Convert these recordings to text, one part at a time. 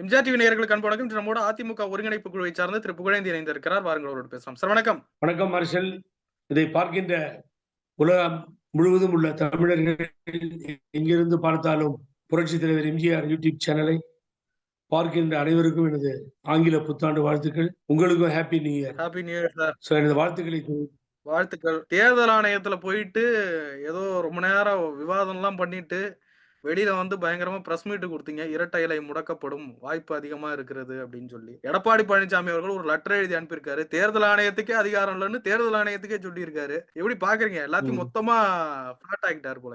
MGR TV நேயர்களுக்கு அன்பு வணக்கம். நம்மோட அதிமுக ஒருங்கிணைப்பு குழுவை சார்ந்த திரு புகழேந்தி இணைந்திருக்கிறார். வாருங்கள் அவரோடு பேசலாம். சார் வணக்கம். வணக்கம் மார்ஷல். இதை பார்க்கின்ற உலகம் முழுவதும் உள்ள தமிழர்கள் எங்கிருந்து பார்த்தாலும் புரட்சி தலைவர் எம்ஜிஆர் யூடியூப் சேனலை பார்க்கின்ற அனைவருக்கும் எனது ஆங்கில புத்தாண்டு வாழ்த்துக்கள். உங்களுக்கும் happy new year. Happy new year sir. So எனது வாழ்த்துக்கள். தேர்தல் ஆணையத்துல போயிட்டு ஏதோ ரொம்ப நேரம் விவாதம்லாம் பண்ணிட்டு வெளியில வந்து பயங்கரமா பிரஸ் மீட் கொடுத்தீங்க. இரட்டை இலை முடக்கப்படும் வாய்ப்பு அதிகமா இருக்கிறது அப்படின்னு சொல்லி எடப்பாடி பழனிசாமி அவர்கள் ஒரு லெட்டர் எழுதி அனுப்பியிருக்காரு. தேர்தல் ஆணையத்துக்கே அதிகாரம் இல்லைன்னு தேர்தல் ஆணையத்துக்கே சொல்லி இருக்காரு. எப்படி பாக்குறீங்க? எல்லாத்தையும் மொத்தமா ஃபிளாட் ஆகிட்டாரு போல.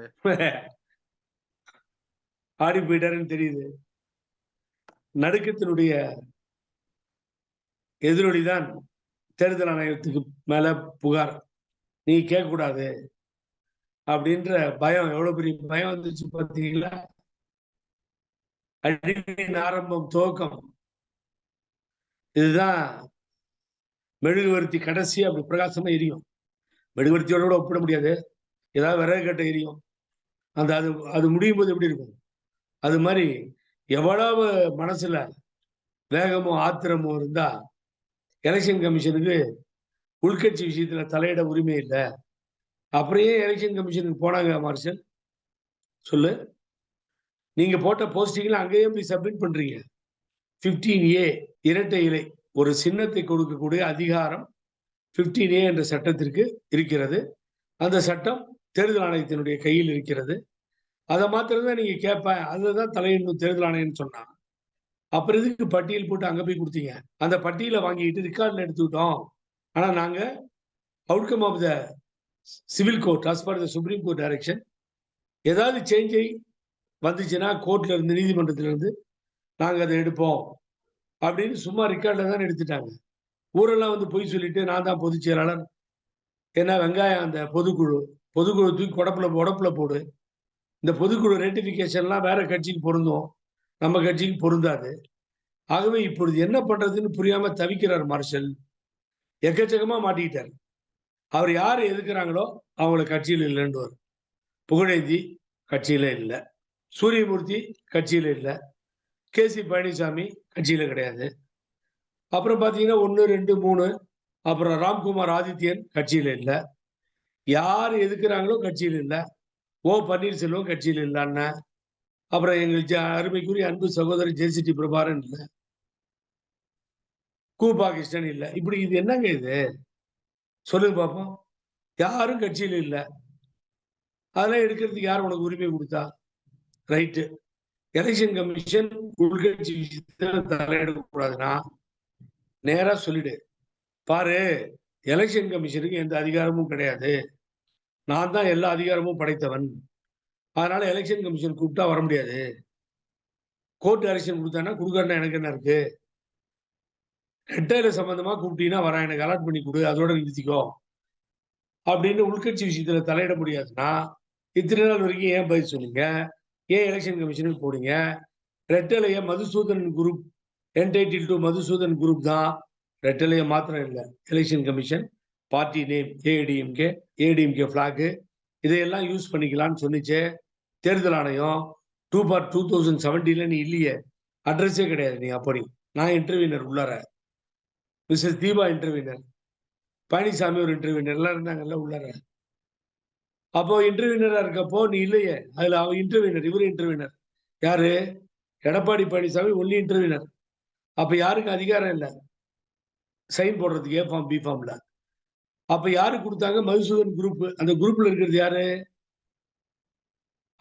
ஆடி போயிட்டாருன்னு தெரியுது. நடுக்கத்தினுடைய எதிரொலிதான் தேர்தல் ஆணையத்துக்கு மேல புகார். நீ கேட்க கூடாது அப்படின்ற பயம். எவ்வளவு பெரிய பயம் வந்துச்சு பார்த்தீங்களா? அழிவின் ஆரம்பம் துவக்கம். இதுதான் மெழுகுவர்த்தி கடைசி அப்படி பிரகாசமா எரியும். மெழுகுவர்த்தியோட கூட ஒப்பிட முடியாது. ஏதாவது விறகு கட்ட எரியும். அந்த அது அது முடியும் போது எப்படி இருக்கும்? அது மாதிரி எவ்வளவு மனசுல வேகமோ ஆத்திரமோ இருந்தா எலெக்ஷன் கமிஷனுக்கு உள்கட்சி விஷயத்துல தலையிட உரிமை இல்லை. அப்படியே எலெக்ஷன் கமிஷனுக்கு போனாங்க மார்ஷல். சொல்லு, நீங்க போட்ட போஸ்டிங்ல அங்கேயே போய் சப்மிட் பண்றீங்க. 15A இரட்டை இலை ஒரு சின்னத்தை கொடுக்கக்கூடிய அதிகாரம் 15A என்ற சட்டத்திற்கு இருக்கிறது. அந்த சட்டம் தேர்தல் ஆணையத்தினுடைய கையில் இருக்கிறது. அதை மாத்திரம் தான் நீங்க கேட்பேன், அதுதான் தலையிடணும் தேர்தல் ஆணையம்னு சொன்னாங்க. அப்புறம் இதுக்கு பட்டியல் போட்டு அங்க போய் கொடுத்தீங்க. அந்த பட்டியலை வாங்கிட்டு ரெக்கார்ட்ல எடுத்துக்கிட்டோம். ஆனா நாங்க outcome of the civil court as per the supreme court direction ஏதாவது சேஞ்சை வந்துச்சுன்னா கோர்ட்ல இருந்து நீதிமன்றத்துல இருந்து நாங்க அதை எடுப்போம் அப்படின்னு சும்மா ரெக்கார்ட்ல தான் எடுத்துட்டாங்க. ஊரெல்லாம் வந்து பொய் சொல்லிட்டு நான் தான் பொதுச் செயலாளர், ஏன்னா வெங்காயம் அந்த பொதுக்குழு தூக்கி உடப்புல போடு. இந்த பொதுக்குழு ரெட்டிபிகேஷன்லாம் வேற கட்சிக்கு பொருந்தும், நம்ம கட்சிக்கு பொருந்தாது. ஆகவே இப்பொழுது என்ன பண்றதுன்னு புரியாம தவிக்கிறார் மார்ஷல். எக்கச்சக்கமா மாட்டிக்கிட்டார். அவர் யார் எதுக்குறாங்களோ அவங்கள கட்சியில் இல்லைன்னு வரும். புகழேந்தி கட்சியில இல்லை, சூரியமூர்த்தி கட்சியில இல்லை, KC பழனிசாமி கட்சியில கிடையாது. அப்புறம் பாத்தீங்கன்னா 1, 2, 3 அப்புறம் ராம்குமார் ஆதித்யன் கட்சியில இல்லை. யார் எதுக்குறாங்களோ கட்சியில் இல்லை. ஓ பன்னீர்செல்வம் கட்சியில் இல்லைன்னா, அப்புறம் எங்கள் அருமைக்குரிய அன்பு சகோதரர் JCT பிரபாரன் இல்லை, கூபாகிருஷ்ணன் இல்லை. இப்படி இது என்னங்க இது? சொல்லுங்க பார்ப்போம். யாரும் கட்சியில இல்லை. அதெல்லாம் எடுக்கிறதுக்கு யார் உனக்கு உரிமை கொடுத்தா? ரைட்டு. எலெக்ஷன் கமிஷன் உள்கட்சி விஷயத்துல தலையிடக்கூடாதுன்னா நேரா சொல்லிடு. பாரு, எலெக்ஷன் கமிஷனுக்கு எந்த அதிகாரமும் கிடையாது, நான் தான் எல்லா அதிகாரமும் படைத்தவன். அதனால எலெக்ஷன் கமிஷன் கூப்பிட்டா வர முடியாது. கோர்ட் டைரக்ஷன் கொடுத்தானா கொடுக்கறனா எனக்கு என்ன இருக்கு? ரெட்டையில சம்பந்தமா கூப்பிட்டீங்கன்னா வரேன், எனக்கு அலாட் பண்ணி கொடு, அதோட நிறுத்திக்கோ அப்படின்னு உள்கட்சி விஷயத்துல தலையிட முடியாதுன்னா இத்தனை நாள் வரைக்கும் ஏன் பதில் சொன்னீங்க? ஏன் எலெக்ஷன் கமிஷனுக்கு போனீங்க? ரெட்டலைய Madhusudan group, entitled to Madhusudan group தான். ரெட்டலைய மாத்திரம் இல்லை, election commission party name ADMK பிளாக் இதையெல்லாம் யூஸ் பண்ணிக்கலாம்னு சொன்னிச்சே தேர்தல் ஆணையம். 2017 நீ இல்லையே, அட்ரஸே கிடையாது. நீ அப்படி நான் இன்டர்வியூனர் உள்ளார, மிஸ்ஸஸ் தீபா இன்டர்வியூனர், பழனிசாமி ஒரு இன்டர்வியூனர், எல்லாம் இருந்தாங்கல்ல உள்ளார. அப்போ இன்டர்வியூனரா இருக்கப்போ நீ இல்லையே, அதுல அவன் இன்டர்வியூனர், இவரு இன்டர்வியூனர். யாரு? எடப்பாடி பழனிசாமி ஒன்லி இன்டர்வியூனர். அப்ப யாருக்கு அதிகாரம் இல்லை சைன் போடுறதுக்கு A ஃபார்ம் B ஃபார்ம்ல? அப்ப யாரு கொடுத்தாங்க? மதுசூதன் குரூப். அந்த குரூப்ல இருக்கிறது யாரு?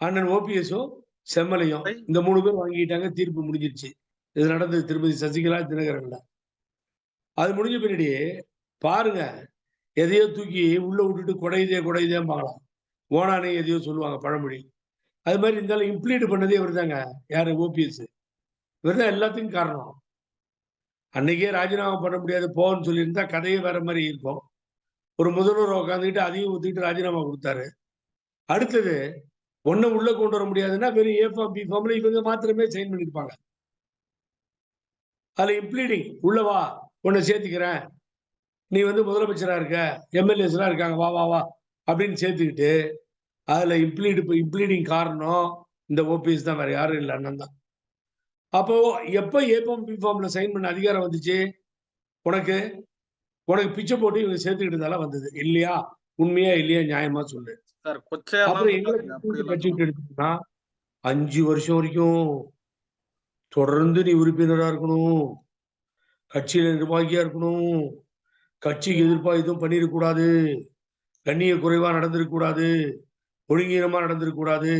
அண்ணன் OPSம் செம்மலையும். இந்த 3 பேர் வாங்கிட்டாங்க. தீர்ப்பு முடிஞ்சிருச்சு. இது நடந்தது திருமதி சசிகலா தினகரன்ல. அது முடிஞ்ச பின்னாடி பாருங்க, எதையோ தூக்கி உள்ள விட்டுட்டு குடையுதே பார்க்கலாம். ஓனானே எதையோ சொல்லுவாங்க பழமொழி. அது மாதிரி இருந்தாலும் இம்ப்ளீட் பண்ணதே இவர் தாங்க. யாரு? OPS. இவர் தான் எல்லாத்துக்கும் காரணம். அன்னைக்கே ராஜினாமா பண்ண முடியாது போன்னு சொல்லியிருந்தா கதையே வேற மாதிரி இருக்கும். ஒரு முதல்வர் உட்காந்துக்கிட்டு அதையும் ஒத்துக்கிட்டு ராஜினாமா கொடுத்தாரு. அடுத்தது ஒன்னும் உள்ள கொண்டு வர முடியாதுன்னா வெறும் A ஃபார்ம் B ஃபார்ம்ல இவங்க மாத்திரமே சைன் பண்ணிருப்பாங்க. அதுல இம்ப்ளீடிங் உள்ளவா உன்னை சேர்த்துக்கிறேன், நீ வந்து முதலமைச்சரா இருக்க, MLAs எல்லாம் இருக்காங்க, வா வா வா அப்படின்னு சேர்த்துக்கிட்டு அதுல இம்ப்ளீடிங் காரணம் இந்த OPS தான், வேற யாரும் இல்லை, அண்ணன் தான். அப்போ எப்ப ஏ ஃபார்ம், பி ஃபார்ம்ல சைன் பண்ண அதிகாரம் வந்துச்சு? உனக்கு உனக்கு பிச்சை போட்டு இவங்க சேர்த்துக்கிட்டதால வந்தது. இல்லையா? உண்மையா இல்லையா? நியாயமா சொல்லு. சார் கொச்சையாலாம் அப்புறம் எங்கள சொல்லாதீங்க. கட்சி விட்டு அப்படியெல்லாம் கட்சி விட்டு சொன்னா எடுத்துட்டீங்கன்னா, 5 வருஷம் வரைக்கும் தொடர்ந்து நீ உறுப்பினரா இருக்கணும். கட்சியில நிர்வாகியா இருக்கணும். கட்சிக்கு எதிர்ப்பா எதுவும் பண்ணிறக்கூடாது. கண்ணிய குறைவா நடந்துறக்கூடாது. ஒழுங்கீனமா நடந்துறக்கூடாது.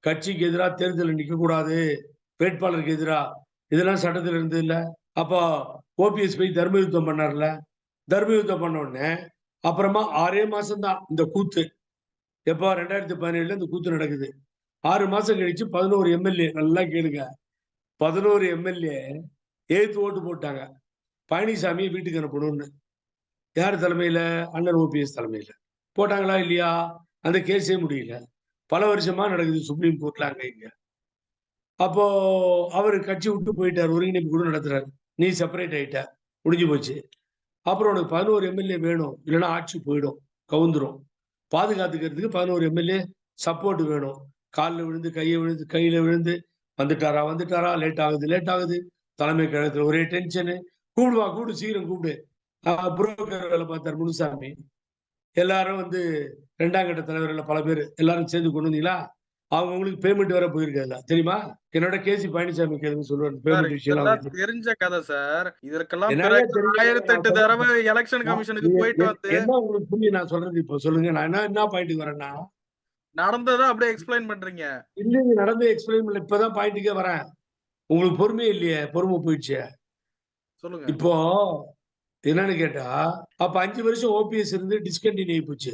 கட்சிக்கு எதிரா தேர்தல்ல நிக்கக்கூடாது. வேட்பாளருக்கு எதிரா. இதெல்லாம் சட்டத்துல இருந்ததுல்ல. அப்போ ஓபிஎஸ் போய் தர்ம யுத்தம் பண்ணார்ல. தர்ம யுத்தம் பண்ண உடனே, அப்புறமா 6 மாசம் தான் இந்த கூத்து. எப்போ 2017ல இந்த கூத்து நடக்குது. 6 மாசம் கழிச்சு 11 எம்எல்ஏ நல்லா கேளுங்க. 11 எம்எல்ஏ எதிர்த்து ஓட்டு போட்டாங்க. பழனிசாமிய வீட்டுக்கு அனுப்பணும்னு. யார் தலைமையில? அண்ணன் ஓபிஎஸ் தலைமையில. போட்டாங்களா? இல்லையா? அந்த கேஸே முடியல. பல வருஷமா நடக்குது சுப்ரீம் கோர்ட்ல அங்க இங்க. அப்போ அவரு கட்சி விட்டு போயிட்டாரு. ஒருங்கிணைப்பு குழு நடத்துறாரு. நீ செப்பரேட் ஆயிட்ட. முடிஞ்சு போச்சு. அப்புறம் உனக்கு 11 எம்எல்ஏ வேணும். இல்லன்னா ஆட்சி போயிடும். கவுந்துரும். பாதுகாத்துக்கிறதுக்கு 11 எம்எல்ஏ சப்போர்ட் வேணும். கால்ல விழுந்து, கையில விழுந்து வந்துட்டாரா? வந்துட்டாரா? லேட் ஆகுது, லேட் ஆகுது. தலைமை கழகத்துல ஒரே டென்ஷனு. கூப்பிடுவா, கூப்பிடு, சீக்கிரம் கூப்பிடு. புரோக்கர் வேலை பார்த்தார் முனுசாமி. எல்லாரும் வந்து 2ஆம் கட்ட தலைவர்கள்ல பல பேர் எல்லாரும் சேர்ந்து கொண்டு வந்தீங்களா? அவங்களுக்கு பேமெண்ட் வேற போயிருக்காதுல்ல. தெரியுமா? என்னோட கேசி பழனிசாமி கேளுங்க சொல்லுவாரு. சார் பேமெண்ட் விஷயம்லாம் இதெல்லாம் அவருக்கு தெரியும். தெரிஞ்ச கதை சார். இதற்கெல்லாம் என்னங்க பிறகு தெரிஞ்சது? நான் 1008 சொல்றது தடவ எலக்ஷன் கமிஷனுக்கு நீங்க போயிட்டு வந்து என்ன உங்களுக்கு புரியும் நான் சொல்றது இப்போ சொல்லுங்க. நான் என்ன பாயிண்ட்க்கு வரேன்னா, நடந்தத அப்படியே எக்ஸ்பிளைன் பண்றீங்க. இல்லைங்க நடந்து எக்ஸ்பிளைன் பண்ணல. இப்பதான் பாயிண்ட்டுக்கே வரேன். உங்களுக்கு பொறுமையே இல்லையே. பொறுமை போயிடுச்சே. சொல்லுங்க. இப்போ என்னன்னு கேட்டா, அப்ப 5 வருஷம் ஓபிஎஸ் இருந்து டிஸ்கன்டினியூ ஆயி போச்சு.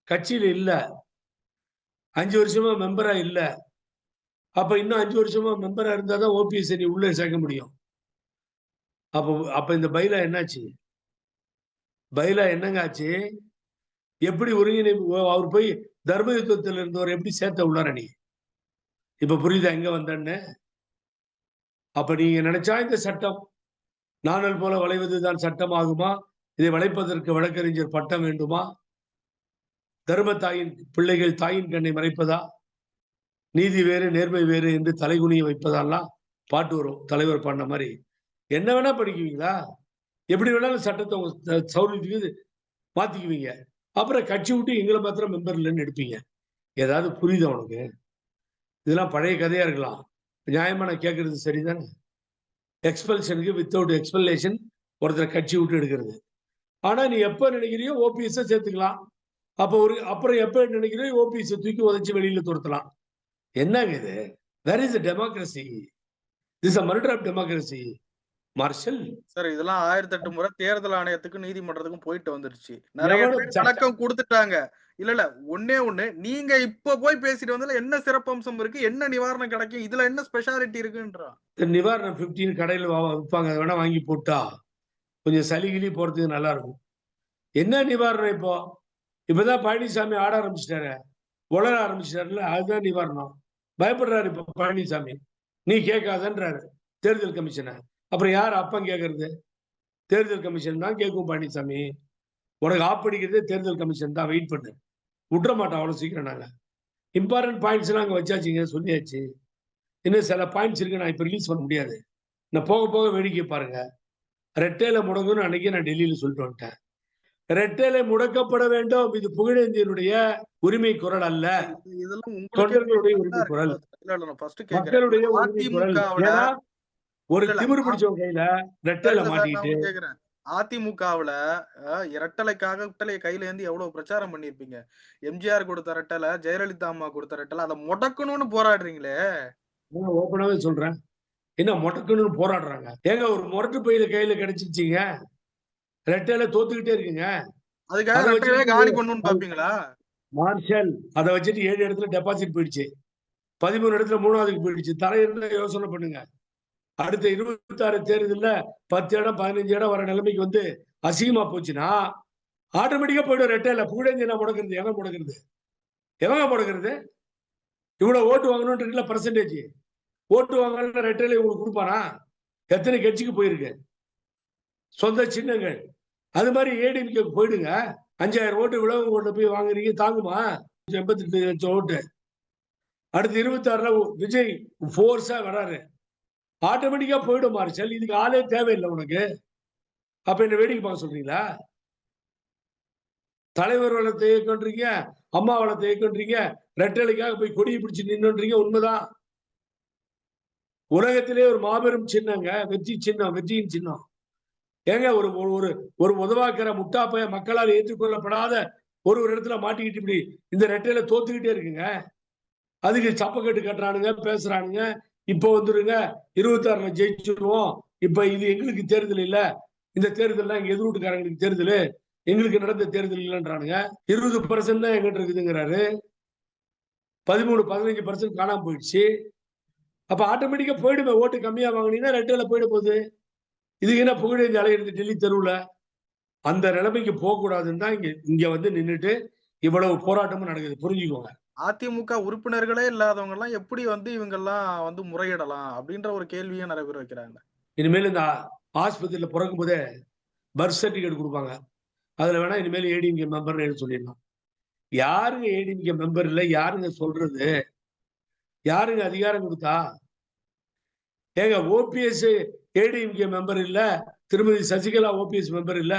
கட்சியில இல்ல. 5 வருஷமா மெம்பரா இல்ல. அப்ப இன்னும் 5 வருஷமா மெம்பரா இருந்தா தான் ஓபிஎஸ் நீ உள்ள சேர்க்க முடியும். அப்ப அப்ப இந்த பைலா என்னாச்சு? பைலா என்னங்க ஆச்சு? எப்படி ஒருங்கிணைப்பு அவர் போய் தர்ம யுத்தத்துல இருந்தவர் எப்படி சேர்த்த உள்ளார நீ? இப்ப புரியுதா எங்க வந்தேன்னு? அப்ப நீங்க நினைச்சா இந்த சட்டம் நாணல் போல வளைவதுதான் சட்டம் ஆகுமா? இதை வளைப்பதற்கு வழக்கறிஞர் பட்டம் வேண்டுமா? தர்ம தாயின் பிள்ளைகள் தாயின் கண்ணை மறைப்பதா? நீதி வேறு, நேர்மை வேறு என்று தலைகுனிய வைப்பதால்லாம் பாட்டு வரும். தலைவர் பாடுன மாரி. என்ன வேணா படிக்குவீங்களா? எப்படி வேணாலும் சட்டத்த உங்க சௌரியத்துக்கு மாத்திக்குவீங்க. அப்புறம் கட்சி விட்டு எங்கள மாத்திரம் மெம்பர் இல்லன்னு எடுப்பீங்க. ஏதாவது புரியுதா உனக்கு? இதெல்லாம் பழைய கதையா இருக்கலாம். நியாயமா நான் கேட்கறது சரிதானே? எக்ஸ்பல்ஷனுக்கு வித்தவுட் எக்ஸ்பிளனேஷன் ஒருத்தர கட்சி விட்டு எடுக்கிறது. ஆனா நீ எப்ப நினைக்கிறியோ ஓபிஎஸ் சேர்த்துக்கலாம். அப்புறம் எப்ப நினைக்கிறியோ ஓபிஎஸ் தூக்கி உதைச்சு வெளியில துரத்தலாம். என்னங்க இது? Where is the democracy? This is a murder of democracy. Marshal sir இதெல்லாம் 1008 முறை தேர்தல் ஆணையத்துக்கும், நீதிமன்றத்துக்கும் போயிட்டு வந்துருச்சு. நெறைய எவனும் பேர் சட்டம் விளக்கம் குடுத்துட்டாங்க. இல்ல. ஒண்ணே ஒண்ணு. நீங்க இப்ப போய் பேசிட்டு வந்ததுல என்ன சிறப்பம்சம் இருக்கு? என்ன நிவாரணம் கிடைக்கும்? இதுல என்ன ஸ்பெஷாலிட்டி இருக்குன்றான். நிவாரணம் 15 கடையில விப்பாங்க. அத வேணா வாங்கி போட்டா கொஞ்சம் சளி கிளி போறதுக்கு நல்லா இருக்கும். என்ன நிவாரணம் இப்போ? இப்பதான் பழனிசாமி ஆட ஆரம்பிச்சிட்டாரு. உளர ஆரம்பிச்சிட்டாருல்ல. அதுதான் நிவாரணம். பயப்படுறாரு இப்ப பழனிசாமி. நீ கேட்காதன்றாரு தேர்தல் கமிஷன. அப்புறம் யார் அப்பன் கேட்கறது? தேர்தல் கமிஷன் தான் கேட்கும் பழனிசாமி. உனக்கு ஆப்படிக்கிறதே தேர்தல் கமிஷன் தான். வெயிட் பண்ணு. விட்டுற மாட்டோம் அவ்வளவு சீக்கிரம் நாங்க. இம்பார்ட்டன்ட் பாயிண்ட்ஸ் எல்லாம் அங்க வச்சாச்சுங்க, சொல்லியாச்சு. இன்னும் சில பாயிண்ட்ஸ் இருக்கு நான் இப்ப ரிலீஸ் பண்ண முடியாது. நான் போக போக வேடிக்கை பாருங்க. ரெட்டையில முடங்குன்னு அன்னைக்கே நான் டெல்லியில சொல்லிட்டு வந்துட்டேன். ரெட்டையிலை முடக்கப்பட வேண்டும். இது புகழேந்தியனுடைய உரிமை குரல் அல்ல. இதெல்லாம் உங்களுக்கே தொண்டர்களுடைய நல்லா உரிமை குரல். இருக்குங்களா? இல்ல நான் ஃபர்ஸ்ட் கேட்கிறேன். மக்களுடைய உரிமை குரல். அதிமுகவுல ஏன்னா ஒரு இல்ல. திமிரு பிடிச்சவன் கையில ரெட்டையில இல்ல சார் நான் மாட்டிக்கிட்டு ஒண்ணு கேட்கிறேன். அதிமுகவுல இரட்டலைக்காக ரெட்டலைய கையில ஏந்தி எவ்வளவு பிரச்சாரம் பண்ணியிருப்பீங்க. எம்ஜிஆர் கொடுத்த ரெட்டல, ஜெயலலிதா அம்மா கொடுத்த ரெட்டல, அத முடக்கணும்னு போராடுறீங்களே! ஓப்பனாவே சொல்றேன். என்ன மொடக்கணும்னு போராடுறாங்க. ஏங்க ஒரு முரட்டு பையில கையில கிடைச்சிருச்சுங்க. ரெட்டையில தோத்துக்கிட்டே இருக்குங்க. அதுக்காக அத ரெட்டையிலே வச்சுட்டு காலி பண்ணணும்னு பாப்பீங்களா? மார்ஷல் அத வச்சுட்டு 7 இடத்துல டெபாசிட் போயிடுச்சு. 13 இடத்துல 3வதுக்கு போயிடுச்சு. தரையில யோசனை பண்ணுங்க. அடுத்த 26 தேர்தல்ல 10 இடம் 15 இடம் வர நிலைமைக்கு வந்து அசிங்கமா போச்சுன்னா ஆட்டோமேட்டிக்கா போயிடும். ரெட்டையில புகழேந்தி நான் முடக்கிறது. எவன் முடக்கிறது? எவங்க முடக்கிறது? இவ்வளவு ஓட்டு வாங்கணும்ன்றீங்களா பெர்சன்டேஜ். ஓட்டு வாங்கணும்னா ரெட்டையில உங்களுக்கு கொடுப்பானா? எத்தனை கட்சிக்கு போயிருக்கு? சொந்த சின்னங்கள். அது மாதிரி ஏடிஎம்கே போயிடுங்க. 5000 ஓட்டு விளவு ஓட்டு போய் வாங்குறீங்க தாங்குமா? 88 லட்சம் ஓட்டு. அடுத்து 26ல விஜய் ஃபோர்ஸா வராரு. ஆட்டோமேட்டிக்கா போயிடும் மார்ஷல். இதுக்கு ஆளே தேவையில்லை உனக்கு. அப்ப என்ன வேடிக்கை பார்க்க சொல்றீங்களா? தலைவர் வளத்தை இயக்கன்றீங்க, அம்மா வளத்தை இயக்கன்றீங்க, ரெட்டலைக்காக போய் கொடியை பிடிச்சு நின்னுன்றீங்க. உண்மைதான். உலகத்திலே ஒரு மாபெரும் சின்னங்க, வெற்றி சின்னம், வெற்றியின் சின்னம். ஏங்க ஒரு ஒரு ஒரு உதவாக்கிற முட்டாப்பைய மக்களால் ஏற்றுக்கொள்ளப்படாத ஒரு இடத்துல மாட்டிக்கிட்டு இப்படி இந்த ரெட்டையில தோத்துக்கிட்டே இருக்குங்க. அதுக்கு சப்பக்கட்டு கட்டுறானுங்க, பேசுறானுங்க. இப்போ வந்துருங்க 26ல ஜெயிச்சிருவோம். இப்ப இது எங்களுக்கு தேர்தல் இல்ல. இந்த தேர்தல் எங்க எதிர் வீட்டுக்காரங்களுக்கு தேர்தல். எங்களுக்கு நடந்த தேர்தல் இல்லைன்றானுங்க. 20% தான் எங்கிட்ட இருக்குதுங்கிறாரு. 13, 15% காணாம போயிடுச்சு. அப்ப ஆட்டோமேட்டிக்கா போயிடுமே. ஓட்டு கம்மியா வாங்கினீங்கன்னா ரெட்டையில போயிட போகுது. இதுக்கு என்ன புகழேந்தி அலையிறது டெல்லி தெருவுல? அந்த நிலைமைக்கு போகக்கூடாதுன்னு தான் இங்க வந்து நின்னுட்டு இவ்வளவு போராட்டமும் நடக்குது. புரிஞ்சுக்கோங்க. அதிமுக உறுப்பினர்களே இல்லாதவங்க எல்லாம் எப்படி வந்து இவங்கெல்லாம் வந்து முறையிடலாம் அப்படின்ற ஒரு கேள்வியும் நிறைய பேர் வைக்கிறாங்க. இனிமேல் இந்த ஆஸ்பத்திரியில பிறக்கும் போதே பர்த் சர்டிபிகேட் கொடுப்பாங்க. அதுல வேணா இனிமேல் ஏடிஎம்கே மெம்பர்னு எழுத சொல்லிடலாம். யாருங்க ஏடிஎம்கே மெம்பர் இல்ல? யாருங்க சொல்றது? யாருங்க அதிகாரம் கொடுத்தா? ஏங்க ஓபிஎஸ் ஏடிஎம்கே மெம்பர் இல்ல, திருமதி சசிகலா ஓபிஎஸ் மெம்பர் இல்ல,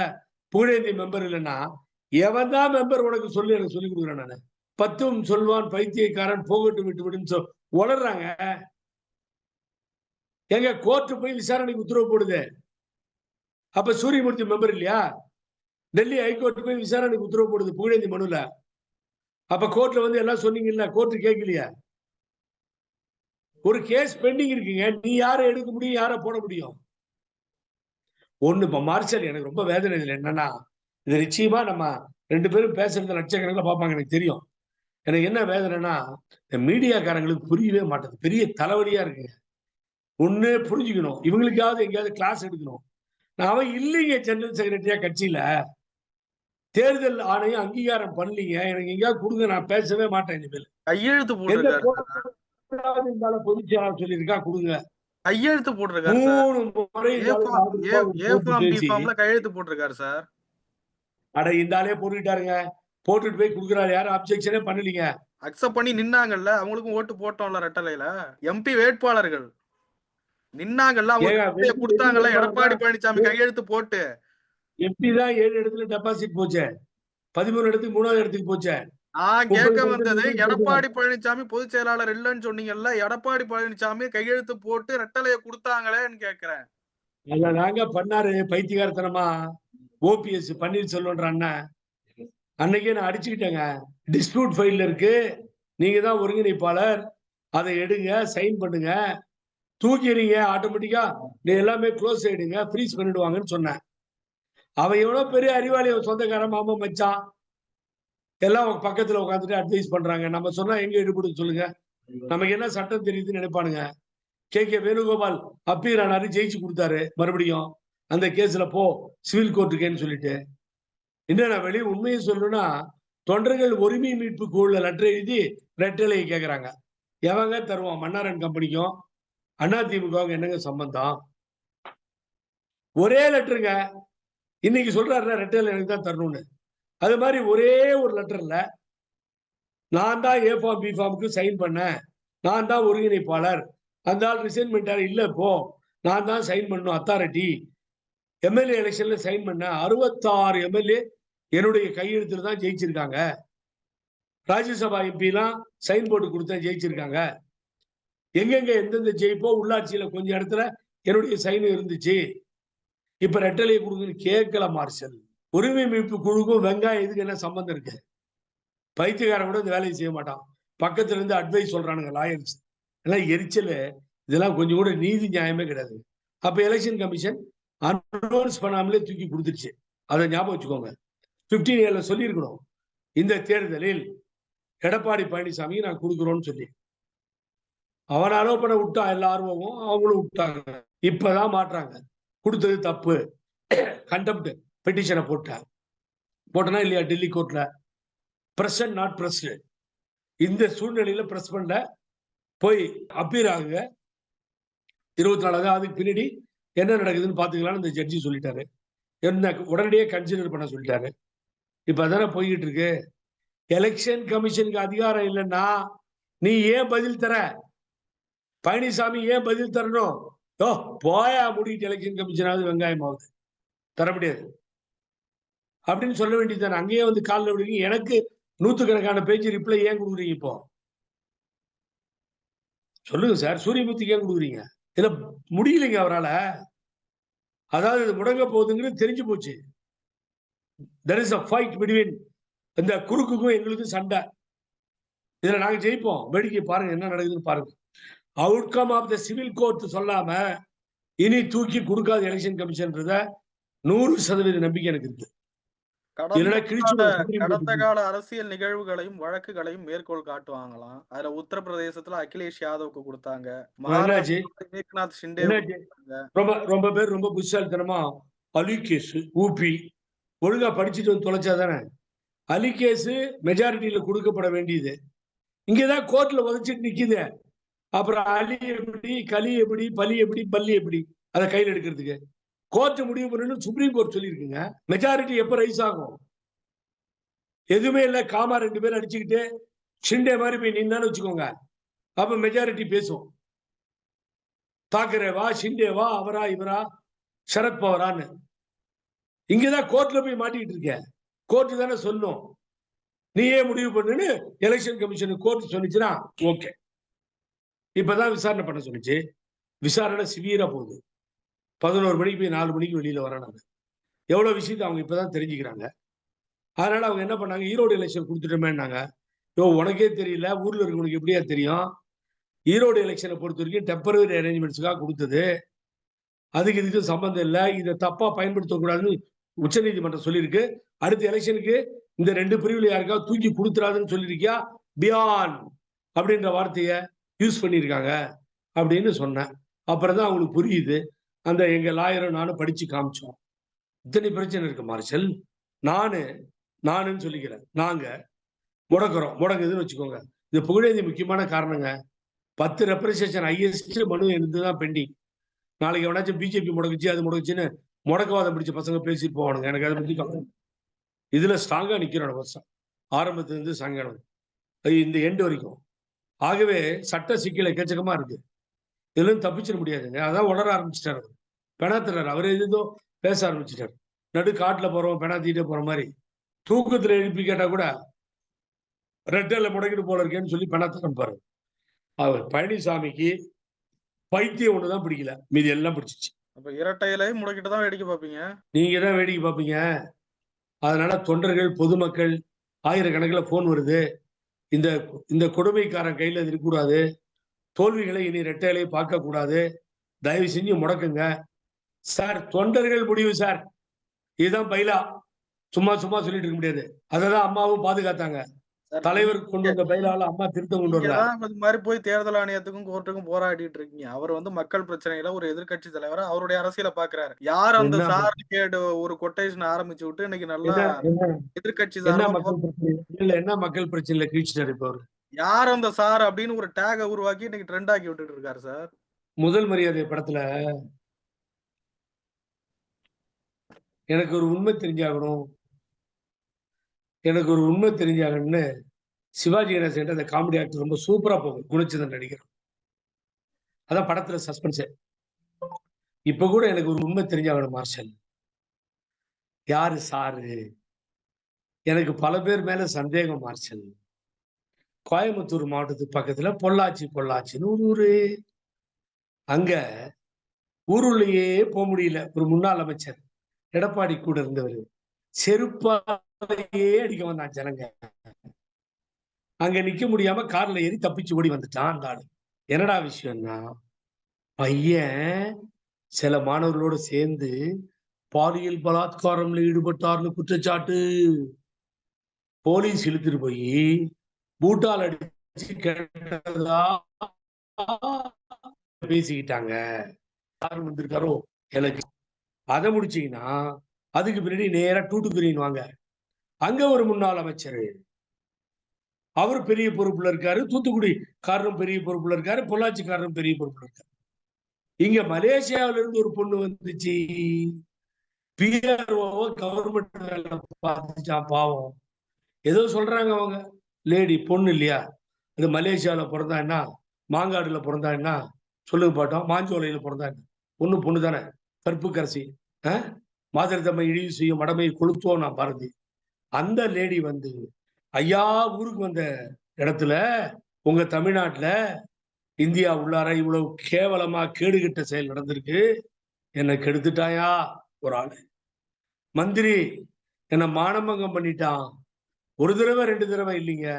புகழேந்தி மெம்பர் இல்லைன்னா எவன் தான் மெம்பர் உனக்கு சொல்லி எனக்கு சொல்லி கொடுக்குறேன் நானு. பத்தும் சொல்வான் பைத்தியக்காரன் போகட்டும் விட்டு விடுன்னு உளறாங்க. எங்க கோர்ட்டு போய் விசாரணைக்கு உத்தரவு போடுது. அப்ப சூரியமூர்த்தி மெம்பர் இல்லையா? டெல்லி ஹைகோர்ட் போய் விசாரணைக்கு உத்தரவு போடுது புகழேந்தி மனுல. அப்ப கோர்ட்ல வந்து எல்லாம் சொன்னீங்கல்ல, கோர்ட் கேட்கலையா? ஒரு கேஸ் பெண்டிங் இருக்குங்க. நீ யாரை எடுக்க முடியும், யாரை போட முடியும்? ஒண்ணு இப்ப மார்ஷல் எனக்கு ரொம்ப வேதனை இதுல என்னன்னா, இது நிச்சயமா நம்ம 2 பேரும் பேசுறது லட்சக்கணக்கில் பார்ப்பாங்க எனக்கு தெரியும். எனக்கு என்ன வேதனைன்னா, இந்த மீடியாக்காரங்களுக்கு புரியவே மாட்டேது. பெரிய தலைவலியா இருக்குங்க. ஒண்ணு புரிஞ்சுக்கணும். இவங்களுக்காவது எங்கேயாவது கிளாஸ் எடுக்கணும். நான் இல்லைங்க ஜெனரல் செக்ரட்டரியா கட்சியில. தேர்தல் ஆணையம் அங்கீகாரம் பண்ணலீங்க. எனக்கு எங்கேயாவது கொடுங்க, நான் பேசவே மாட்டேன் இனிமேல். கையெழுத்து எந்த போட்டிருக்காரு. பொதுச் செயலாளர் சொல்லியிருக்கா கொடுங்க. கையெழுத்து போட்டிருக்காரு சார். 3 முறை ஏ ஃபார்ம் பி ஃபார்ம்ல கையெழுத்து போட்டிருக்காரு சார். அட இந்த ஆளே போட்டுக்கிட்டாருங்க. போட்டுட்டு போய் குடுக்குறாரு. யாரும் அப்ஜெக்ஷனே பண்ணலீங்க. அக்செப்ட் பண்ணி நின்னாங்கல்ல. அவங்களுக்கும் ஓட்டு போட்டோம்ல ரெட்டலையில. எம்பி வேட்பாளர்கள் நின்னாங்கல்ல. அவங்க கொடுத்தாங்கல்ல. எடப்பாடி பழனிசாமி கையெழுத்து போட்டு. எம்பி தான் 7 இடத்துல டெபாசிட் போச்சே. 13 இடத்துக்கு 3வது இடத்துக்கு போச்சே. நான் கேட்க வந்தது, எடப்பாடி பழனிசாமி பொதுச் செயலாளர் இல்லன்னு சொன்னீங்கல்ல. எடப்பாடி பழனிசாமி கையெழுத்து போட்டு ரெட்டலைய கொடுத்தாங்களேன்னு கேட்கிறேன். நாங்க பண்ணாரு பைத்தியகாரத்தனமா. ஓபிஎஸ் பன்னீர்செல்வம்ன்ற அண்ணன் அன்னைக்கே நான் அடிச்சுக்கிட்டேங்க. டிஸ்பியூட் ஃபைல்ல இருக்கு, நீங்க தான் ஒருங்கிணைப்பாளர், அதை எடுங்க, சைன் பண்ணுங்க, தூக்கிறீங்க ஆட்டோமேட்டிக்கா எல்லாமே க்ளோஸ் ஆயிடுங்க, ஃப்ரீஸ் பண்ணிடுவாங்கன்னு சொன்னேன். அவன் எவ்வளவு பெரிய அறிவாளி, சொந்தக்காரன் மாமா மச்சான் எல்லாம் பக்கத்துல உட்காந்துட்டு அட்வைஸ் பண்றாங்க. நம்ம சொன்னா எங்க ஈடுபடுன்னு சொல்லுங்க. நமக்கு என்ன சட்டம் தெரியுதுன்னு நினைப்பானுங்க. கே வேணுகோபால் அப்பீர் ஆனாரு, ஜெயிச்சு கொடுத்தாரு. மறுபடியும் அந்த கேஸ்ல போ சிவில் கோர்ட்டுக்கேன்னு சொல்லிட்டு. என்ன நான் வெளியே உண்மையை சொல்லணும்னா, தொண்டர்கள் உரிமை மீட்பு குழுல லெட்டர் எழுதி ரெட்டலையை கேட்கறாங்க. எவங்க தருவான்? மன்னாரன் கம்பெனிக்கும் அதிமுகவுக்கு என்னங்க சம்பந்தம்? ஒரே லெட்டருங்க. இன்னைக்கு சொல்றாரு ரெட்டலை எனக்கு தான் தரணும்னு. அது மாதிரி ஒரே ஒரு லெட்டர்ல நான் தான் ஏ ஃபார்ம் பி ஃபார்முக்கு சைன் பண்ணேன், நான் தான் ஒருங்கிணைப்பாளர், அந்த ஆள் ரிசைன்மெண்ட் இல்ல, இப்போ நான் தான் சைன் பண்ணணும் அத்தாரிட்டி, எம்எல்ஏ எலெக்ஷன்ல சைன் பண்ண 66 எம்எல்ஏ என்னுடைய கையெழுத்துல தான் ஜெயிச்சிருக்காங்க. ராஜ்யசபா எம்பி எல்லாம் சைன் போட்டு கொடுத்தா ஜெயிச்சிருக்காங்க. எங்கெங்க எந்தெந்த ஜெயிப்போ உள்ளாட்சியில கொஞ்சம் இடத்துல என்னுடைய சைன் இருந்துச்சு. இப்ப ரெட்டலையை கொடுக்குன்னு கேட்கல மார்ஷல். உரிமை மீட்பு குழுக்கும் வெங்காயம் இதுக்கு என்ன சம்பந்தம் இருக்கு? பைத்தியக்காரன் கூட இந்த வேலையை செய்ய மாட்டான். பக்கத்துல இருந்து அட்வைஸ் சொல்றானுங்க லாயர்ஸ் எல்லாம். எரிச்சல் இதெல்லாம் கொஞ்சம் கூட நீதி நியாயமே கிடையாது. அப்ப எலெக்ஷன் கமிஷன் அனௌன்ஸ் பண்ணாமலே தூக்கி கொடுத்துருச்சு. அதை ஞாபகம் வச்சுக்கோங்க. 15A சொல்லியிருக்கணும், இந்த தேர்தலில் எடப்பாடி பழனிசாமி நான் கொடுக்குறோன்னு சொல்லி. அவன் ஆரோப்பணை விட்டா எல்லாரும் அவங்களும் விட்டாங்க. இப்பதான் மாற்றாங்க. கொடுத்தது தப்பு, கண்டெம்ட் பெட்டிஷனை போட்டனா இல்லையா டெல்லி கோர்ட்ல? Present not breast. இந்த சூழ்நிலையில பிரஸ் பண்ண போய் அப்பீர் ஆகுங்க 24. அதுக்கு பின்னாடி என்ன நடக்குதுன்னு பாத்துக்கலாம்னு இந்த ஜட்ஜி சொல்லிட்டாரு. என்ன உடனடியே கன்சிடர் பண்ண சொல்லிட்டாரு. இப்ப அதானே போய்கிட்டு இருக்கு. எலெக்ஷன் கமிஷனுக்கு அதிகாரம் இல்லைன்னா நீ ஏன் பதில் தர? பழனிசாமி ஏன் பதில் தரணும்? ஓ போயா முடிக்கிட்டு எலெக்ஷன் கமிஷனாவது வெங்காயம் ஆகுது தர முடியாது அப்படின்னு சொல்ல வேண்டியதுதானே. அங்கேயே வந்து காலில் விடுவீங்க. எனக்கு நூத்துக்கணக்கான பேஜ் ரிப்ளை ஏன் கொடுக்குறீங்க இப்போ? சொல்லுங்க சார். சூரியமூர்த்திக்கு ஏன் கொடுக்குறீங்க? இதுல முடியலைங்க அவரால. அதாவது இது முடங்க போகுதுங்கிறது தெரிஞ்சு போச்சு. There is a fight between இந்த குறுக்குக்கும் எங்களுக்கும் சண்டை. இதுல நாங்க ஜெயிப்போம். வேடிக்கை பாருங்க என்ன நடக்குதுன்னு பாருங்க. Outcome of the civil court சொல்லாம இனி தூக்கி கொடுக்காத எலெக்ஷன் கமிஷன்றத 100% நம்பிக்கை எனக்கு இருக்கு. கடந்த இல்லைன்னா கிழிச்சுடும் சுப்ரீம் கடந்த கோர்ட். கால அரசியல் நிகழ்வுகளையும் வழக்குகளையும் மேற்கோள் காட்டுவாங்களாம். அதுல உத்தரப்பிரதேசத்துல அகிலேஷ் யாதவ்க்கு கொடுத்தாங்க. என்னாச்சு? மகாராஷ்டிரால ஏக்நாத் ஷிண்டேவுக்கு என்னாச்சு? கொடுத்தாங்க. ரொம்ப ரொம்ப பேர் ரொம்ப புத்திசாலித்தனமா அலி கேஸ் ஊபி ஒழுங்கா படிச்சுட்டு வந்து தொலைச்சா தானே. அலி கேஸ் மெஜாரிட்டியில கொடுக்கப்பட வேண்டியது இங்கதான் கோர்ட்ல உதச்சிட்டு நிக்குது. அப்புறம் அலி எப்படி, களி எப்படி, பலி எப்படி, பல்லி எப்படி அதை கையில் எடுக்கிறதுக்கு கோர்ட் முடிவு பண்ணணும் சுப்ரீம் கோர்ட் சொல்லியிருக்குங்க. மெஜாரிட்டி எப்ப ரைஸ் ஆகும்? எதுவுமே இல்ல, காமா 2 பேர் அடிச்சுக்கிட்டு ஷிண்டே மாதிரி போய் நின்னான்னு வச்சுக்கோங்க, அப்ப மெஜாரிட்டி பேசும். தாக்கரேவா, ஷிண்டேவா, அவரா இவரா, சரத்பவரான்னு. இங்கதான் கோர்ட்ல போய் மாட்டிக்கிட்டு இருக்க. கோர்ட் தானே சொல்லும். நீயே முடிவு பண்ணுன்னு எலெக்ஷன் கமிஷன் கோர்ட் சொன்னிச்சுன்னா ஓகே. இப்பதான் விசாரணை பண்ண சொன்னிச்சு. விசாரணை சிவியரா போகுது. 11 மணிக்கு போய் 4 மணிக்கு வெளியில வரானாங்க. எவ்வளவு விஷயத்தை அவங்க இப்பதான் தெரிஞ்சுக்கிறாங்க. அதனால அவங்க என்ன பண்ணாங்க, ஈரோடு எலெக்ஷன் கொடுத்துட்டோமேன்னாங்க. உனக்கே தெரியல, ஊர்ல இருக்கவனுக்கு எப்படியா தெரியும்? ஈரோடு எலெக்ஷனை பொறுத்த வரைக்கும் டெம்பரரி அரேஞ்ச்மெண்ட்ஸுக்காக கொடுத்தது. அதுக்கு இதுக்கு சம்பந்தம் இல்லை. இதை தப்பா பயன்படுத்தக்கூடாதுன்னு உச்சநீதிமன்றம் சொல்லியிருக்கு. அடுத்த எலெக்ஷனுக்கு இந்த 2 பிரிவுல யாருக்காவது தூக்கி கொடுத்துறாதுன்னு சொல்லியிருக்கியா? பியான் அப்படின்ற வார்த்தையை யூஸ் பண்ணியிருக்காங்க அப்படின்னு சொன்னேன். அப்புறம் தான் அவங்களுக்கு புரியுது. அந்த எங்க லாயரும் நானும் படிச்சு காமிச்சோம். இத்தனை பிரச்சனை இருக்கு மார்ஷல். நானுன்னு சொல்லிக்கிறேன். நாங்க முடங்குதுன்னு வச்சுக்கோங்க. இது புகழேந்தி முக்கியமான காரணங்க. 10 ரெப்ரசன்டேஷன் ஹையஸ்ட் மனு இருந்துதான் பெண்டிங். நாளைக்கு எவனாச்சும் பிஜேபி முடக்குச்சு அது முடக்குச்சுன்னு முடக்கவாதம் பிடிச்ச பசங்க பேசிட்டு போவானுங்க. எனக்கு அதை பத்தி கவலை. இதுல ஸ்ட்ராங்கா நிக்கிறோம் வருஷம் ஆரம்பத்துல இருந்து சங்கடம் இந்த எண்டு வரைக்கும். ஆகவே சட்ட சிக்கல் எக்கச்சக்கமா இருக்கு. இதுல தப்பிச்சிட முடியாதுங்க. அதான் உணர ஆரம்பிச்சிட்டாரு. பெணாத்துறாரு. அவர் எதுதோ பேச ஆரம்பிச்சிட்டாரு. நடு காட்டுல போறோம் பெணாத்திட்டே போற மாதிரி. தூக்கத்துல எழுப்பி கேட்டா கூட ரெட்டல முடக்கிட்டு போல இருக்கேன்னு சொல்லி பெணாத்த பாரு. அவர் பழனிசாமிக்கு பைத்தியம் ஒண்ணுதான் பிடிக்கல, மீதி எல்லாம் பிடிச்சிச்சு. அப்ப இரட்டை இலையை முடக்கிட்டு தான் வேடிக்கை பார்ப்பீங்க. நீங்க தான் வேடிக்கை பார்ப்பீங்க. அதனால தொண்டர்கள், பொதுமக்கள் ஆயிரக்கணக்கில் போன் வருது. இந்த இந்த கொடுமைக்காரன் கையில இருக்கக்கூடாது. தோல்விகளை இனி ரெட்டை இலையை பார்க்க கூடாது. தயவு செஞ்சு முடக்குங்க சார். தொண்டர்கள் முடிவு சார். இதுதான் பைலா. சும்மா சொல்லிட்டு இருக்க முடியாது. அததான் அம்மாவும் பாதுகாத்தாங்க. தலைவர் கொண்டு வந்த பைலால அம்மா திருத்தம் கொண்டு வரல. இது மாதிரி போய் தேர்தல் ஆணையத்துக்கும் கோர்ட்டுக்கும் போராடிட்டு இருக்கீங்க. அவர் வந்து மக்கள் பிரச்சனைகளை ஒரு எதிர்க்கட்சி தலைவரா அவருடைய அரசியலை பாக்குறாரு. யார் அந்த சார் கேடு ஒரு கொட்டேஷன் ஆரம்பிச்சு விட்டு இன்னைக்கு நல்லா எதிர்க்கட்சி என்ன மக்கள் பிரச்சனை இல்ல, என்ன மக்கள் பிரச்சனையில கிழிச்சிட்டாரு இப்ப அவரு. யார் அந்த சார் அப்படின்னு ஒரு டேக உருவாக்கி இன்னைக்கு ட்ரெண்ட் ஆக்கி விட்டுட்டு இருக்காரு சார். முதல் மரியாதை படத்துல எனக்கு ஒரு உண்மை தெரிஞ்சாகணும், எனக்கு ஒரு உண்மை தெரிஞ்சாகணும்னு சிவாஜி கணேசன் அந்த காமெடி ஆக்டர் ரொம்ப சூப்பரா போகும். குணச்சிதன் நடிகர். அதான் படத்துல சஸ்பென்ஸ். இப்ப கூட எனக்கு ஒரு உண்மை தெரிஞ்சாகணும் மார்ஷல். யாரு சாரு? எனக்கு பல பேர் மேல சந்தேகம் மார்ஷல். கோயம்புத்தூர் மாவட்டத்துக்கு பக்கத்துல பொள்ளாச்சின்னு ஒரு ஊரு. அங்க ஊருள்ளேயே போக முடியல. ஒரு முன்னாள் அமைச்சர் எடப்பாடி கூட இருந்தவர் செருப்பாலேயே அடிக்க வந்தான் ஜனங்க. அங்க நிக்க முடியாம கார்ல ஏறி தப்பிச்சு ஓடி வந்துட்டான் அந்த ஆளு. என்னடா விஷயம்னா, பையன் சில மாணவர்களோட சேர்ந்து பாலியல் பலாத்காரம்ல ஈடுபட்டார்னு குற்றச்சாட்டு. போலீஸ் இழுத்துட்டு போய் பூட்டால் அடிச்சு கேட்டதா பேசிக்கிட்டாங்க. யாரும் வந்திருக்காரோ எனக்கு அதை முடிச்சீங்கன்னா அதுக்கு பின்னாடி நேரா டூட்டுக்குரின் வாங்க. அங்க ஒரு முன்னாள் அமைச்சர், அவர் பெரிய பொறுப்புல இருக்காரு. தூத்துக்குடி காரணம் பெரிய பொறுப்புல இருக்காரு. பொள்ளாச்சி காரணம் பெரிய பொறுப்புல இருக்காரு. இங்க மலேசியாவில இருந்து ஒரு பொண்ணு வந்துச்சு. பிஆர்ஓ கவர்மெண்ட் வேலை பார்த்துச்சான். பாவம் ஏதோ சொல்றாங்க அவங்க. லேடி பொண்ணு இல்லையா, இது மலேசியால பொறந்தா என்ன? மாங்காடுல பொறந்தா என்ன? சொல்லுங்க பாட்டோம். மாஞ்சோலையில பொறந்தா என்ன? பொண்ணு தானே. கற்புக்கரசி. அ மாதர் தம்மை இழிவு செய்யும் மடமை கொளுத்துவோம் நான் பாரதி. அந்த லேடி வந்து, ஐயா ஊருக்கு வந்த இடத்துல, உங்க தமிழ்நாட்டுல இந்தியா உள்ளார இவ்வளவு கேவலமா கேடுகெட்ட செயல் நடந்திருக்கு. என்ன கெடுத்துட்டாயா ஒரு ஆளு. மந்திரி என்ன மானபங்கம் பண்ணிட்டான். ஒரு தடவை 2 தடவை இல்லைங்க.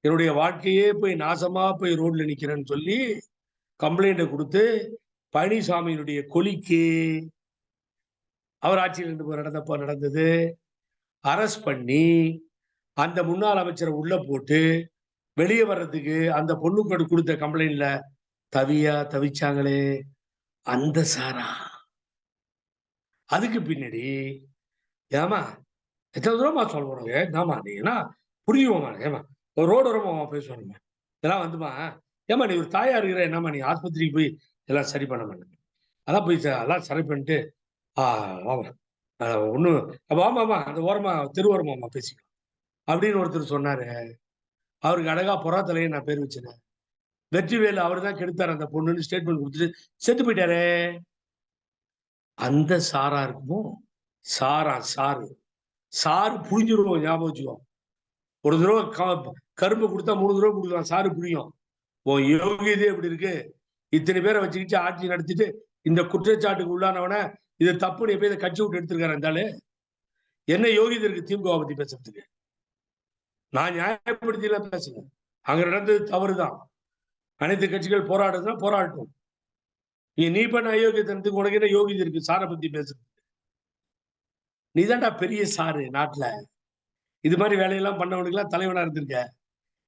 என்னுடைய வாழ்க்கையே போய் நாசமா போய் ரோட்ல நிக்கிறேன்னு சொல்லி கம்ப்ளைண்ட்ட குடுத்து, பழனிசாமியினுடைய கொலிக்கு அவர் ஆட்சியில் இருந்தப்ப நடந்தப்ப நடந்தது. அரஸ்ட் பண்ணி, அந்த முன்னாள் அமைச்சர உள்ள போட்டு, வெளிய வர்றதுக்கு அந்த பொண்ணுக்கு குடுத்த கம்ப்ளைண்ட்ல தவிச்சாங்களே, அந்த சாரா. அதுக்கு பின்னாடி, ஏம்மா எத்தன தூரம்மா சொல்ல உனக்கு? என்னாம்மா நீ என்ன புரியுமாம்மா? ஏம்மா ஒரு ரோடு ஓரமா பேசுவானும்மா. இதெல்லாம் வந்தும்மா, ஏம்மா நீ ஒரு தாயா இருக்கிற என்னம்மா நீ ஆஸ்பத்திரிக்கு போய் எல்லாம் சரி பண்ண மாட்டேங்க. அதான் போய் எல்லாம் சரி பண்ணிட்டு, ஆ வாம்மா. ஒண்ணும் வாம்மாம்மா அந்த ஓரமா தெரு ஓரமாம்மா பேசிக்கலாம். அப்படின்னு ஒருத்தர் சொன்னாரு. அவருக்கு அழகா பொறாத்தலைன்னு நான் பேர் வச்சேங்க. வெற்றிவேலு அவரு தான் கெடுத்தாரு அந்த பொண்ணுன்னு ஸ்டேட்மெண்ட் குடுத்துட்டு செத்து போயிட்டாரே! அந்த சாரா இருக்குமோ? சாறு. சாறு புழிஞ்சிரும் ஞாபகம் வச்சுக்கோ. ஒரு தடவ கரும்பு குடுத்தா 3 தடவ குடுக்கலாம். சாறு புழியும். உன் யோகியதே எப்படி இருக்கு? இத்தனை பேரை வச்சுக்கிட்டு ஆட்சி நடத்திட்டு, இந்த குற்றச்சாட்டுக்கு உள்ளானவன, இது தப்புன்னு எப்ப இத கட்சி விட்டு எடுத்திருக்காரு அந்த ஆளு? என்ன யோகியதை இருக்கு திமுகவ பத்தி பேசுறதுக்கு? நான் நியாயப்படுத்திலாம் பேசல. அங்க நடந்தது தவறுதான். அனைத்து கட்சிகள் போராடுறதுன்னா போராடட்டும். நீ பண்ண அயோக்கியத்தனத்துக்கு உனக்கு என்ன யோகியதை இருக்கு சாரை பத்தி பேசுறது? நீ தான்டா பெரிய சாரு நாட்டுல. இது மாதிரி வேலையெல்லாம் பண்ணவனுக்கு எல்லாம் தலைவனா இருந்திருக்க.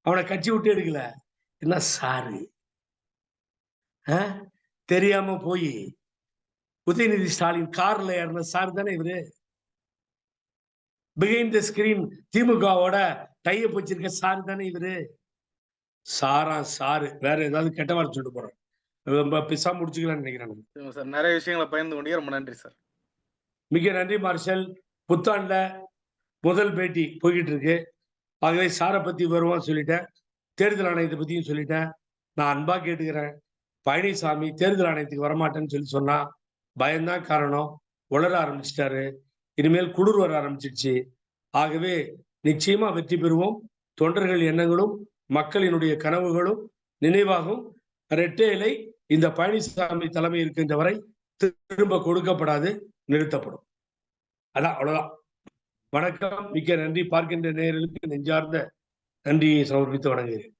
அவனை கட்சி விட்டு எடுக்கல. என்ன சாரு? தெரியாம போய் உதயநிதி ஸ்டாலின் கார்ல ஏறின சார் தானே இவரு. பிஹைண்ட் த ஸ்கிரீன் திமுகவோட டைப் வச்சிருக்க சார் தானே இவரு. சாரு வேற ஏதாவது கெட்ட வார்த்தை சொல்லிட்டு போறேன். பேசாம முடிச்சுக்கலாம்னு நினைக்கிறேன். சார் நிறைய விஷயங்களை பகிர்ந்து கொண்டீங்க. ரொம்ப நன்றி சார். மிக நன்றி மார்ஷல். புத்தாண்டுல முதல் பேட்டி போய்கிட்டு இருக்கு. ஆகவே சாரை பத்தி வருவான்னு சொல்லிட்டேன். தேர்தல் ஆணையத்தை பத்தியும் சொல்லிட்டேன். நான் அன்பா கேட்டுக்கிறேன். பழனிசாமி தேர்தல் ஆணையத்துக்கு வரமாட்டேன்னு சொன்னா பயம்தான் காரணம். உளர ஆரம்பிச்சிட்டாரு. இனிமேல் குளிர் வர ஆரம்பிச்சிடுச்சு. ஆகவே நிச்சயமா வெற்றி பெறுவோம். தொண்டர்கள் எண்ணங்களும் மக்களினுடைய கனவுகளும் நினைவாகும். இரட்டை இலை இந்த பழனிசாமி தலைமை இருக்கின்ற வரை திரும்ப கொடுக்கப்படாது, நிறுத்தப்படும். அதான் அவ்வளவுதான். வணக்கம். மிக்க நன்றி. பார்க்கின்ற நேயர்களுக்கு நெஞ்சார்ந்த நன்றியை சமர்ப்பித்து வணங்குகிறேன்.